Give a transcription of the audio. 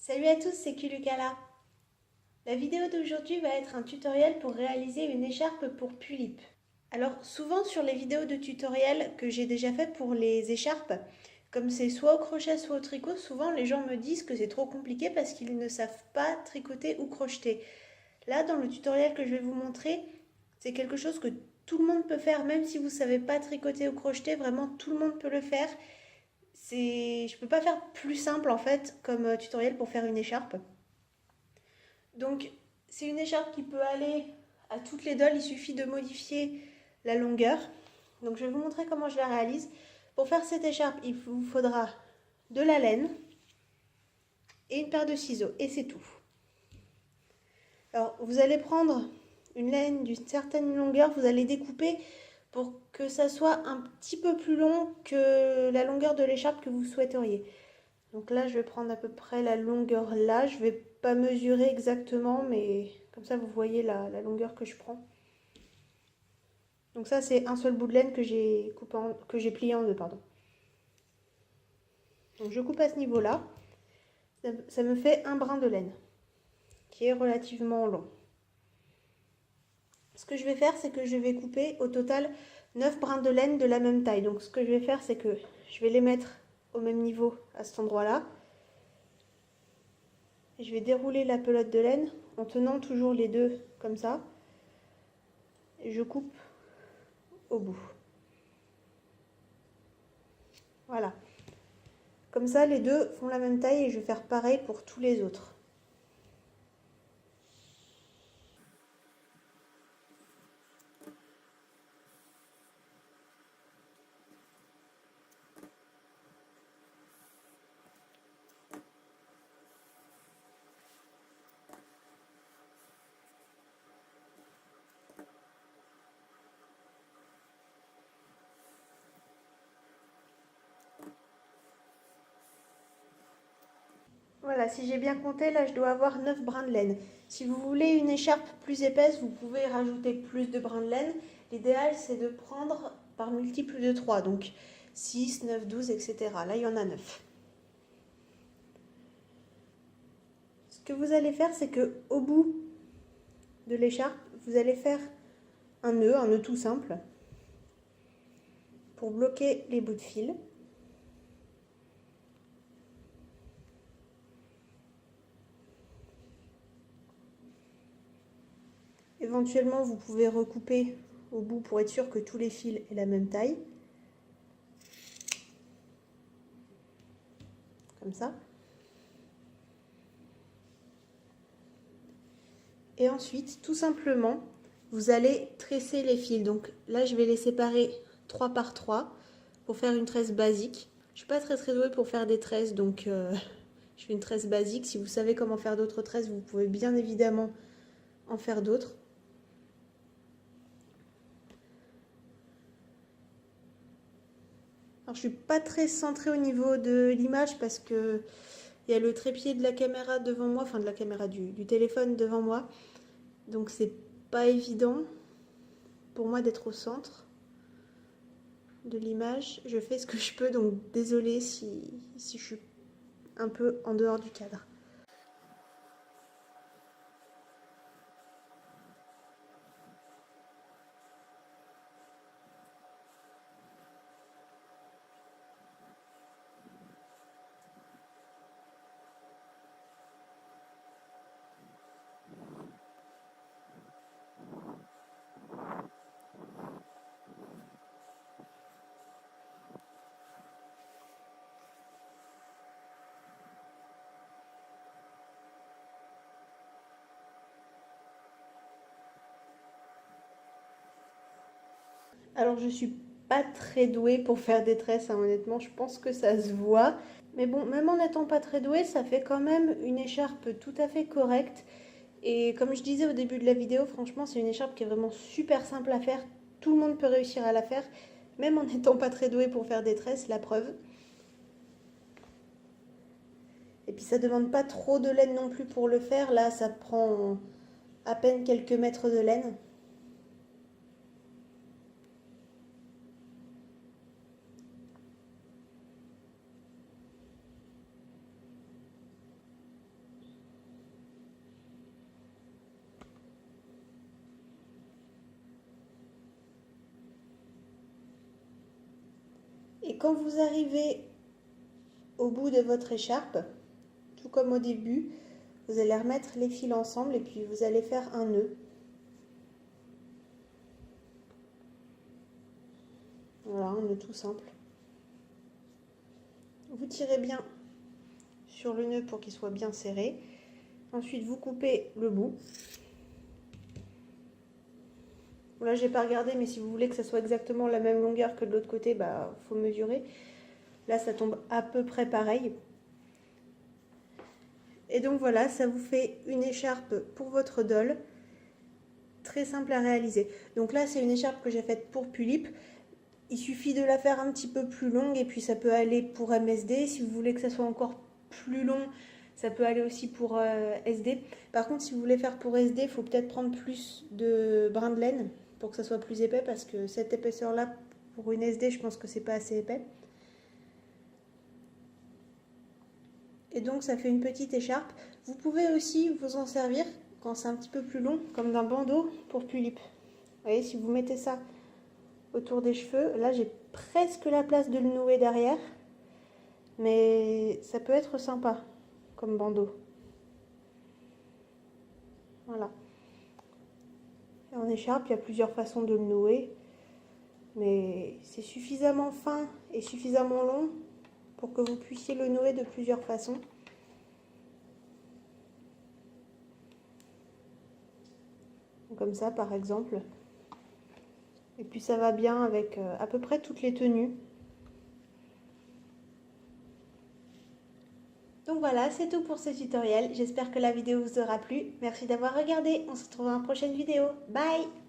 Salut à tous, c'est Kulucala. La vidéo d'aujourd'hui va être un tutoriel pour réaliser une écharpe pour Pulip. Alors souvent sur les vidéos de tutoriel que j'ai déjà fait pour les écharpes, comme c'est soit au crochet soit au tricot, souvent les gens me disent que c'est trop compliqué parce qu'ils ne savent pas tricoter ou crocheter. Là dans le tutoriel que je vais vous montrer, c'est quelque chose que tout le monde peut faire, même si vous ne savez pas tricoter ou crocheter, vraiment tout le monde peut le faire. Je peux pas faire plus simple en fait comme tutoriel pour faire une écharpe. Donc c'est une écharpe qui peut aller à toutes les dolles, il suffit de modifier la longueur. Donc je vais vous montrer comment je la réalise. Pour faire cette écharpe, il vous faudra de la laine et une paire de ciseaux et c'est tout. Alors vous allez prendre une laine d'une certaine longueur, vous allez découper pour que ça soit un petit peu plus long que la longueur de l'écharpe que vous souhaiteriez. Donc là, je vais prendre à peu près la longueur là. Je ne vais pas mesurer exactement, mais comme ça, vous voyez la longueur que je prends. Donc ça, c'est un seul bout de laine que j'ai plié en deux, pardon. Donc je coupe à ce niveau-là. Ça me fait un brin de laine, qui est relativement long. Ce que je vais faire, c'est que je vais couper au total 9 brins de laine de la même taille. Donc ce que je vais faire, c'est que je vais les mettre au même niveau à cet endroit-là. Je vais dérouler la pelote de laine en tenant toujours les deux comme ça. Et je coupe au bout. Voilà. Comme ça, les deux font la même taille et je vais faire pareil pour tous les autres. Voilà, si j'ai bien compté, là je dois avoir 9 brins de laine. Si vous voulez une écharpe plus épaisse, vous pouvez rajouter plus de brins de laine. L'idéal c'est de prendre par multiple de 3, donc 6, 9, 12, etc. Là il y en a 9. Ce que vous allez faire, c'est que au bout de l'écharpe, vous allez faire un nœud tout simple, pour bloquer les bouts de fil. Éventuellement, vous pouvez recouper au bout pour être sûr que tous les fils aient la même taille. Comme ça. Et ensuite, tout simplement, vous allez tresser les fils. Donc là, je vais les séparer 3 par 3 pour faire une tresse basique. Je ne suis pas très douée pour faire des tresses, donc je fais une tresse basique. Si vous savez comment faire d'autres tresses, vous pouvez bien évidemment en faire d'autres. Alors, je ne suis pas très centrée au niveau de l'image parce que il y a le trépied de la caméra devant moi, enfin de la caméra du téléphone devant moi. Donc c'est pas évident pour moi d'être au centre de l'image. Je fais ce que je peux, donc désolée si je suis un peu en dehors du cadre. Alors je suis pas très douée pour faire des tresses, hein, honnêtement, je pense que ça se voit. Mais bon, même en n'étant pas très douée, ça fait quand même une écharpe tout à fait correcte. Et comme je disais au début de la vidéo, franchement, c'est une écharpe qui est vraiment super simple à faire. Tout le monde peut réussir à la faire, même en n'étant pas très doué pour faire des tresses, la preuve. Et puis ça demande pas trop de laine non plus pour le faire. Là, ça prend à peine quelques mètres de laine. quand vous arrivez au bout de votre écharpe, tout comme au début, vous allez remettre les fils ensemble et puis vous allez faire un nœud. Voilà, un nœud tout simple. Vous tirez bien sur le nœud pour qu'il soit bien serré. Ensuite, vous coupez le bout. Là, j'ai pas regardé, mais si vous voulez que ça soit exactement la même longueur que de l'autre côté, bah, faut mesurer. Là, ça tombe à peu près pareil. Et donc voilà, ça vous fait une écharpe pour votre doll. Très simple à réaliser. Donc là, c'est une écharpe que j'ai faite pour Pulip. Il suffit de la faire un petit peu plus longue et puis ça peut aller pour MSD. Si vous voulez que ça soit encore plus long, ça peut aller aussi pour SD. Par contre, si vous voulez faire pour SD, il faut peut-être prendre plus de brin de laine pour que ça soit plus épais, parce que cette épaisseur-là, pour une SD, je pense que c'est pas assez épais. Et donc, ça fait une petite écharpe. Vous pouvez aussi vous en servir, quand c'est un petit peu plus long, comme d'un bandeau pour Pulip. Vous voyez, si vous mettez ça autour des cheveux, là, j'ai presque la place de le nouer derrière. Mais ça peut être sympa comme bandeau. Voilà. Et en écharpe, il y a plusieurs façons de le nouer. Mais c'est suffisamment fin et suffisamment long pour que vous puissiez le nouer de plusieurs façons. Comme ça, par exemple. Et puis ça va bien avec à peu près toutes les tenues. Donc voilà, c'est tout pour ce tutoriel. J'espère que la vidéo vous aura plu. Merci d'avoir regardé. On se retrouve dans une prochaine vidéo. Bye!